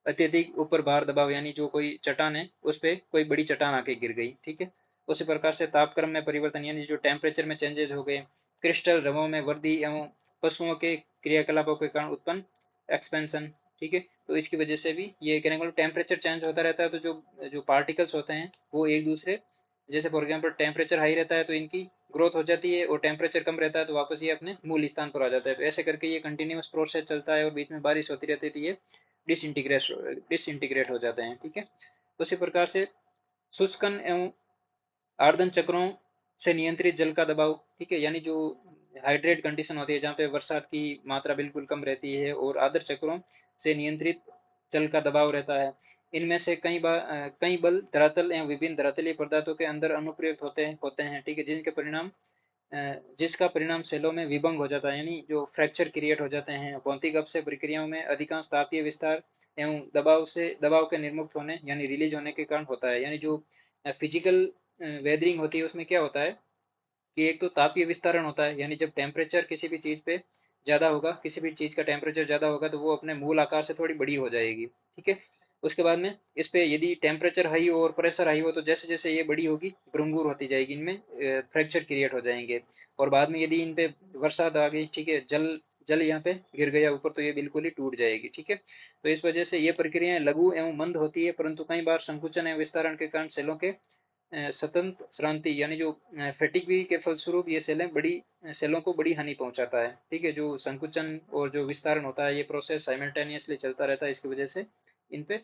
अत्यधिक ऊपर भार दबाव यानी जो कोई चट्टान है उस पर कोई बड़ी चट्टान आके गिर गई। ठीक है, उसी प्रकार से तापक्रम में परिवर्तन यानी जो टेम्परेचर में चेंजेस हो गए, क्रिस्टल रवों में वृद्धि एवं पशुओं के क्रियाकलापों के कारण उत्पन्न एक्सपेंशन। ठीक है, तो इसकी वजह से भी ये कहने को टेम्परेचर चेंज होता रहता है, तो जो जो पार्टिकल्स होते हैं वो एक दूसरे, जैसे फॉर एग्जाम्पल टेम्परेचर हाई रहता है तो इनकी ग्रोथ हो जाती है और टेम्परेचर कम रहता है तो वापस ये अपने मूल स्थान पर आ जाता है। तो ऐसे करके ये कंटिन्यूस प्रोसेस चलता है और बीच में बारिश होती रहती है, तो ये डिसइंटीग्रेट हो जाते हैं। ठीक है, उसी प्रकार से शुष्कन एवं आर्द्र चक्रों से नियंत्रित जल का दबाव। ठीक है, यानी जो हाइड्रेट कंडीशन होती है जहाँ पे बरसात की मात्रा बिल्कुल कम रहती है और आर्द्र चक्रों से नियंत्रित जल का दबाव रहता है। इनमें से कई बल धरातल एवं विभिन्न धरातलीय पदार्थों के अंदर अनुप्रयुक्त होते हैं। ठीक है, जिसका परिणाम सेलों में विभंग हो जाता है, यानी जो फ्रैक्चर क्रिएट हो जाते हैं। भौतिक अपक्षय प्रक्रियाओं में अधिकांश तापीय विस्तार एवं दबाव के निर्मुक्त होने यानी रिलीज होने के कारण होता है। यानी जो फिजिकल वेदरिंग होती है उसमें क्या होता है कि एक तो तापीय विस्तारण होता है, यानी जब टेम्परेचर किसी भी चीज पे ज्यादा होगा, किसी भी चीज का टेम्परेचर ज्यादा होगा तो वो अपने मूल आकार से थोड़ी बड़ी हो जाएगी। ठीक है, उसके बाद में इस पे यदि टेम्परेचर हाई हो और प्रेशर हाई हो तो जैसे जैसे ये बड़ी होगी भंगुर होती जाएगी, इनमें फ्रैक्चर क्रिएट हो जाएंगे। और बाद में यदि इन पे बरसात आ गई, ठीक है, जल जल यहाँ पे गिर गया ऊपर, तो ये बिल्कुल ही टूट जाएगी। ठीक है, तो इस वजह से ये प्रक्रियाएं लघु एवं मंद होती है, परंतु कई बार संकुचन एवं विस्तारण के कारण सेलों के स्वतंत्र श्रांति यानी जो फैटिग के फलस्वरूप ये सेलों को बड़ी हानि पहुंचाता है। ठीक है, जो संकुचन और जो विस्तारण होता है ये प्रोसेस साइमल्टेनियसली चलता रहता है, इसकी वजह से इन पे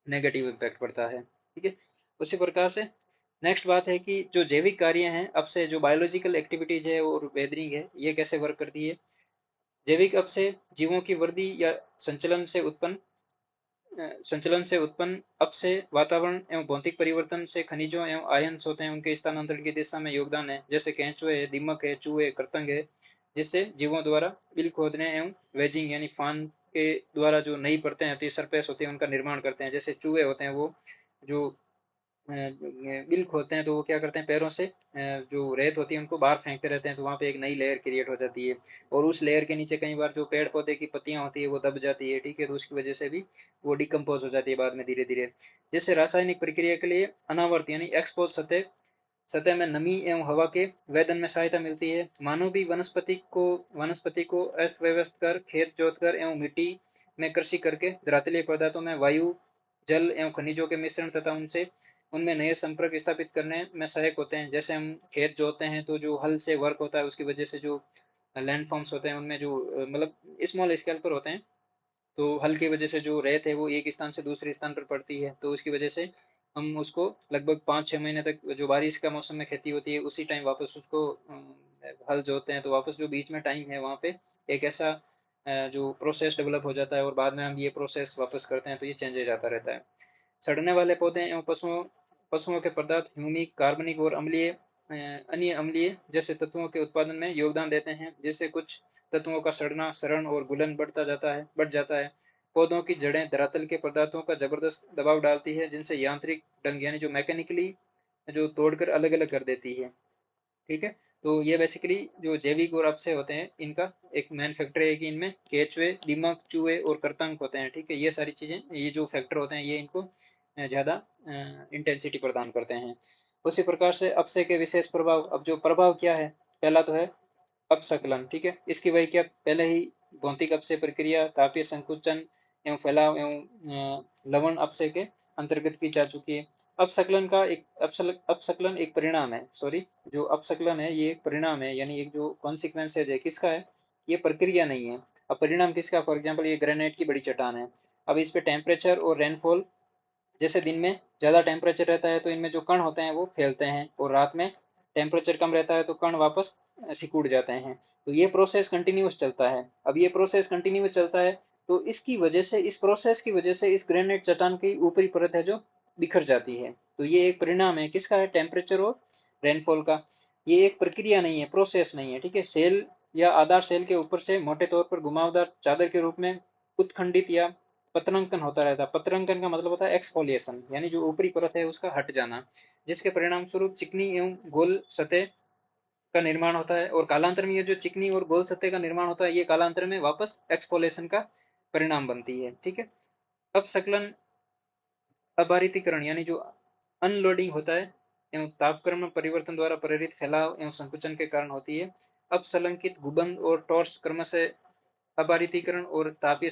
नेगेटिव इम्पैक्ट पड़ता है। ठीक है, उसी प्रकार से नेक्स्ट बात है कि जो जैविक कार्य हैं, अब से जो बायोलॉजिकल एक्टिविटीज है और वेदरिंग है, ये कैसे वर्क करती है। जैविक अब से जीवों की वृद्धि या संचलन से उत्पन्न अपक्षय वातावरण एवं भौतिक परिवर्तन से खनिजों एवं आयन्स होते हैं उनके स्थानांतरण की दिशा में योगदान है। जैसे केंचुए है, दीमक है, चूहे, कृंतक है, जिससे जीवों द्वारा बिल खोदने एवं वेजिंग यानी फान के द्वारा जो नई परतें होती है, सरफेस होती है, उनका निर्माण करते हैं। जैसे चूहे होते हैं वो जो बिल खोदते हैं तो वो क्या करते हैं, पैरों से जो रेत होती है उनको बाहर फेंकते रहते हैं, तो वहाँ पे एक नई लेयर क्रिएट हो जाती है। और उस लेयर के नीचे कई बार जो पेड़ पौधे की पत्तियां होती है वो दब जाती है। ठीक है, तो उसकी वजह से भी वो डिकम्पोज हो जाती है बाद में धीरे धीरे। जैसे रासायनिक प्रक्रिया के लिए अनावर्त यानी एक्सपोज सतह सतह में नमी एवं हवा के वेदन में सहायता मिलती है। मानव भी वनस्पति को अस्त व्यस्त कर, खेत जोत कर एवं मिट्टी में कृषि करके धरातलीय पदार्थों में वायु, जल एवं खनिजों के मिश्रण तथा उनसे उनमें नए संपर्क स्थापित करने में सहायक होते हैं। जैसे हम खेत जोतते हैं तो जो हल से वर्क होता है उसकी वजह से जो लैंड फॉर्म्स होते हैं उनमें जो मतलब स्मॉल स्केल पर होते हैं, तो हल की वजह से जो रेत है वो एक स्थान से दूसरे स्थान पर पड़ती है, तो उसकी वजह से हम उसको लगभग 5-6 महीने तक जो बारिश का मौसम में खेती होती है उसी टाइम वापस उसको हल जोतते हैं, तो वापस जो बीच में टाइम है वहाँ पे एक ऐसा जो प्रोसेस डेवलप हो जाता है और बाद में हम ये प्रोसेस वापस करते हैं, तो ये चेंज हो जाता रहता है। सड़ने वाले पौधे एवं पशुओं के पदार्थ ह्यूमिक, कार्बनिक और अन्य अम्लीय जैसे तत्वों के उत्पादन में योगदान देते हैं, जिससे कुछ तत्वों का सड़ना, सड़न और घुलन बढ़ जाता है। पौधों की जड़ें धरातल के पदार्थों का जबरदस्त दबाव डालती है, जिनसे यांत्रिक ढंग यानी जो मैकेनिकली जो तोड़कर अलग अलग कर देती है। ठीक है, तो ये बेसिकली जो जैविक और अपक्षय होते हैं इनका एक मेन फैक्टर है कि इनमें केचुए, दीमक, चूहे और कृंतक होते हैं। ठीक है, ये सारी चीजें, ये जो फैक्टर होते हैं ये इनको ज्यादा इंटेंसिटी प्रदान करते हैं। उसी प्रकार से अपक्षय के विशेष प्रभाव, अब जो प्रभाव क्या है, पहला तो है अपसकलन। ठीक है, इसकी वही क्या पहले ही भौतिक अपक्षय प्रक्रिया तापीय संकुचन एवं फैलाव एवं लवण अपक्षय के अंतर्गत की जा चुकी है। अपसकलन का एक अपसकलन एक परिणाम है, सॉरी, जो अपसकलन है ये एक परिणाम है, यानी एक जो कॉन्सिक्वेंसेज है किसका है, ये प्रक्रिया नहीं है। अब परिणाम किसका, फॉर एग्जाम्पल ये ग्रेनाइट की बड़ी चट्टान है, अब इस पे टेम्परेचर और रेनफॉल, जैसे दिन में ज़्यादा टेम्परेचर रहता है तो इनमें जो कण होते हैं वो फैलते हैं, और रात में टेम्परेचर कम रहता है तो कण वापस सिकुड़ जाते हैं। तो ये प्रोसेस कंटिन्यूस चलता है। अब ये प्रोसेस कंटिन्यूस चलता है तो इसकी वजह से, इस प्रोसेस की वजह से इस ग्रेनाइट चट्टान की ऊपरी परत है जो बिखर जाती है। तो ये एक परिणाम है किसका है, टेम्परेचर और रेनफॉल का। ये एक प्रक्रिया नहीं है, प्रोसेस नहीं है। ठीक है, सेल या आधार सेल के ऊपर से मोटे तौर पर घुमावदार चादर के रूप में उत्खंडित या पतरंकन होता रहता है। पतरंकन का मतलब होता है एक्सफोलिएशन, यानी जो ऊपरी परत है उसका हट जाना, जिसके परिणाम स्वरूप चिकनी एवं गोल सतह का निर्माण होता है। और कालांतर में ये जो चिकनी और गोल सतह का निर्माण होता है ये कालांतर में वापस एक्सफोलिएशन का परिणाम बनती है। ठीक है, अब संकलन अबारितीकरण यानी जो अनलोडिंग होता है एवं तापक्रम में परिवर्तन द्वारा प्रेरित फैलाव एवं संकुचन के कारण होती है। अब संलंकित गुबंद और टॉर्स क्रमशः अबारितीकरण और तापीय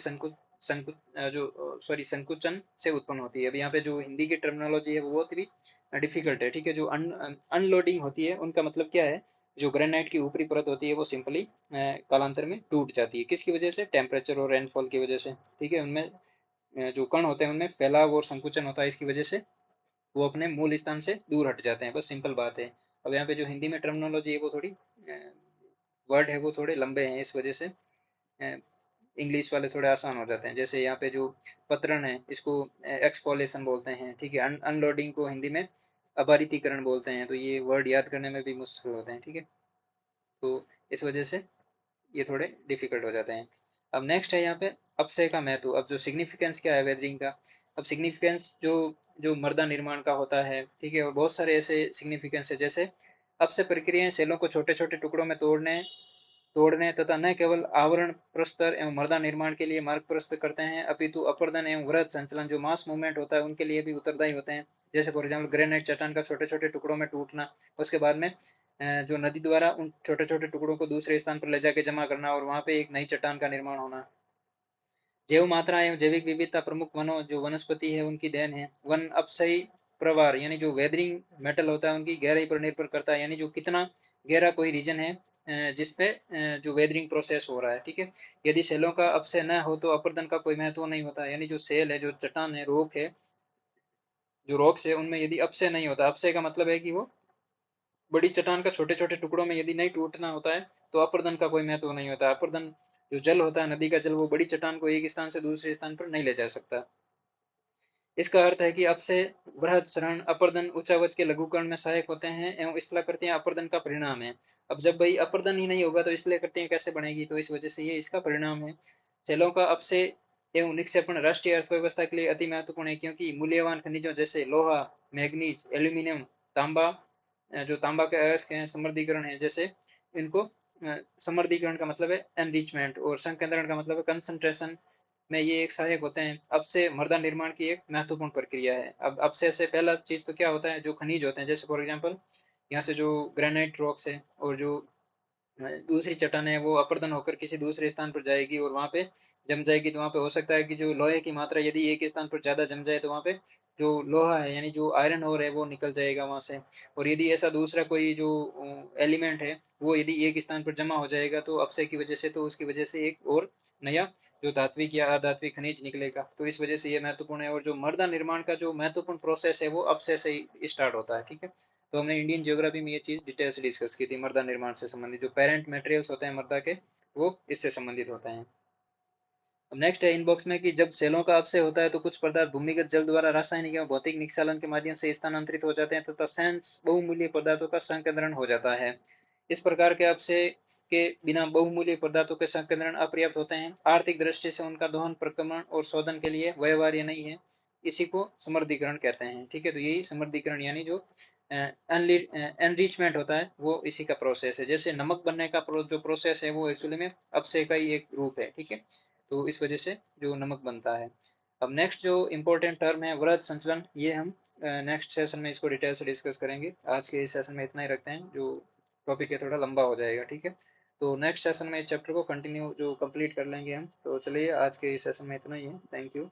संकुचन से उत्पन्न होती है। अब यहाँ पे जो हिंदी की टर्मिनोलॉजी है वो बहुत ही डिफिकल्ट है। ठीक है, जो अनलोडिंग होती है उनका मतलब क्या है, जो ग्रेनाइट की ऊपरी परत होती है वो सिंपली कालांतर में टूट जाती है, किसकी वजह से, टेम्परेचर और रेनफॉल की वजह से। ठीक है, उनमें जो कण होते हैं उनमें फैलाव और संकुचन होता है, इसकी वजह से वो अपने मूल स्थान से दूर हट जाते हैं, बस सिंपल बात है। अब यहाँ पे जो हिंदी में टर्मिनोलॉजी है वो थोड़ी वर्ड है वो थोड़े लंबे हैं, इस वजह से इंग्लिश वाले थोड़े आसान हो जाते हैं। जैसे यहाँ पे जो पतरन है इसको एक्सपोलेशन बोलते हैं। ठीक है, अनलोडिंग को हिंदी में अबारितीकरण बोलते हैं। तो ये वर्ड याद करने में भी मुश्किल होते हैं। ठीक है, तो इस वजह से ये थोड़े डिफिकल्ट हो जाते हैं। अब नेक्स्ट है यहाँ पे अपक्षय का महत्व। अब जो सिग्निफिकेंस क्या है वेदरिंग का, अब सिग्निफिकेंस जो जो मृदा निर्माण का होता है। ठीक है, और बहुत सारे ऐसे सिग्निफिकेंस है, जैसे अपक्षय प्रक्रियाएं सेलों को छोटे छोटे टुकड़ों में तोड़ने तथा न केवल आवरण प्रस्तर एवं मृदा निर्माण के लिए मार्ग प्रशस्त करते हैं, अपितु अपर्दन एवं वृहद संचलन जो मास मूवमेंट होता है उनके लिए भी उत्तरदायी होते हैं। जैसे फॉर एग्जाम्पल ग्रेनाइट चट्टान का छोटे छोटे टुकड़ों में टूटना, उसके बाद में जो नदी द्वारा उन छोटे छोटे टुकड़ों को दूसरे स्थान पर ले जाके जमा करना और वहां पे एक नई चट्टान का निर्माण होना। जैव मात्रा एवं जैविक विविधता प्रमुख वनों जो वनस्पति है उनकी देन है। वन अपसई प्रवार यानी जो वेदरिंग मेटल होता है उनकी गहराई पर निर्भर करता है, यानी जो कितना गहरा कोई रीजन है जिसपे जो वेदरिंग प्रोसेस हो रहा है। ठीक है, यदि सेलों का अपसय न हो तो अपरदन का कोई महत्व नहीं होता, यानी जो सेल है, जो चट्टान है, रोक है, जो रॉक्स है उनमें यदि अपसय नहीं होता, अपसय का मतलब है कि वो बड़ी चट्टान का छोटे छोटे टुकड़ों में यदि नहीं टूटना होता है तो अपरदन का कोई महत्व नहीं होता। अपरदन जो जल होता है, नदी का जल, वो बड़ी चट्टान को एक स्थान से दूसरे स्थान पर नहीं ले जा सकता। इसका अर्थ है कि अब से बृहद शरण अपर्दन उच्चावच के लघुकरण में सहायक होते हैं एवं स्थलाकृतियां अपर्दन का परिणाम है। अब जब भाई अपर्दन ही नहीं होगा तो स्थलाकृतियां कैसे बनेगी, तो इस वजह से ये इसका परिणाम है। सेलों का अपसे एवं निक्षेपण राष्ट्रीय अर्थव्यवस्था के लिए अति महत्वपूर्ण है, क्योंकि मूल्यवान खनिजों जैसे लोहा, मैग्नीज, एल्यूमिनियम, तांबा, जो तांबा के अयस्क हैं, समृद्धिकरण है, जैसे इनको समृद्धिकरण का मतलब है एनरिचमेंट और संकेंद्रण का मतलब है कंसंट्रेशन में ये एक सहायक होते हैं। अब से मृदा निर्माण की एक महत्वपूर्ण प्रक्रिया है। अब से पहला चीज तो क्या होता है, जो खनिज होते हैं, जैसे फॉर एग्जांपल यहाँ से जो ग्रेनाइट रॉक्स है और जो दूसरी चट्टान है वो अपर्दन होकर किसी दूसरे स्थान पर जाएगी और वहां पे जम जाएगी। तो वहां पे हो सकता है कि जो लोहे की मात्रा यदि एक स्थान पर ज्यादा जम जाए तो वहां पे जो लोहा है यानी जो आयरन ओर है वो निकल जाएगा वहां से। और यदि ऐसा दूसरा कोई जो एलिमेंट है वो यदि एक स्थान पर जमा हो जाएगा तो अपक्षय की वजह से, तो उसकी वजह से एक और नया जो धात्विक या अधात्विक खनिज निकलेगा। तो इस वजह से ये महत्वपूर्ण है। और जो मृदा निर्माण का जो महत्वपूर्ण प्रोसेस है वो अपक्षय से ही स्टार्ट होता है। ठीक है, तो हमने इंडियन ज्योग्राफी में ये चीज डिटेल से डिस्कस की थी, मृदा निर्माण से संबंधित जो पेरेंट मटेरियल्स होते हैं मृदा के, वो इससे संबंधित होते हैं। अब नेक्स्ट है इनबॉक्स में कि जब सेलों का अपक्षय होता है तो कुछ पदार्थ भूमिगत जल द्वारा रासायनिक एवं भौतिक निक्षालन के माध्यम से स्थानांतरित हो जाते हैं तथा शेष बहुमूल्य पदार्थों का संकेंद्रण हो जाता है। इस प्रकार के अपक्षय के बिना बहुमूल्य पदार्थों के संकेंद्रण अपर्याप्त होते हैं। आर्थिक दृष्टि से उनका दोहन, प्रक्रमण और शोधन के लिए व्यवहार्य नहीं है। इसी को समृद्धिकरण कहते हैं। ठीक है, तो यही समृद्धिकरण यानी जो एनरिचमेंट होता है, वो इसी का प्रोसेस है। जैसे नमक बनने का जो प्रोसेस है वो एक्चुअली में अपसे का ही एक रूप है, ठीक है। तो इस वजह से जो नमक बनता है। अब नेक्स्ट जो इम्पोर्टेंट टर्म है वृहद संचलन, ये हम नेक्स्ट सेशन में इसको डिटेल से डिस्कस करेंगे। आज के इस सेशन में इतना ही रखते हैं, जो टॉपिक है थोड़ा लंबा हो जाएगा, ठीक है। तो नेक्स्ट सेशन में इस चैप्टर को कंटिन्यू जो कंप्लीट कर लेंगे हम। तो चलिए आज के इस सेशन में इतना ही है। Thank you.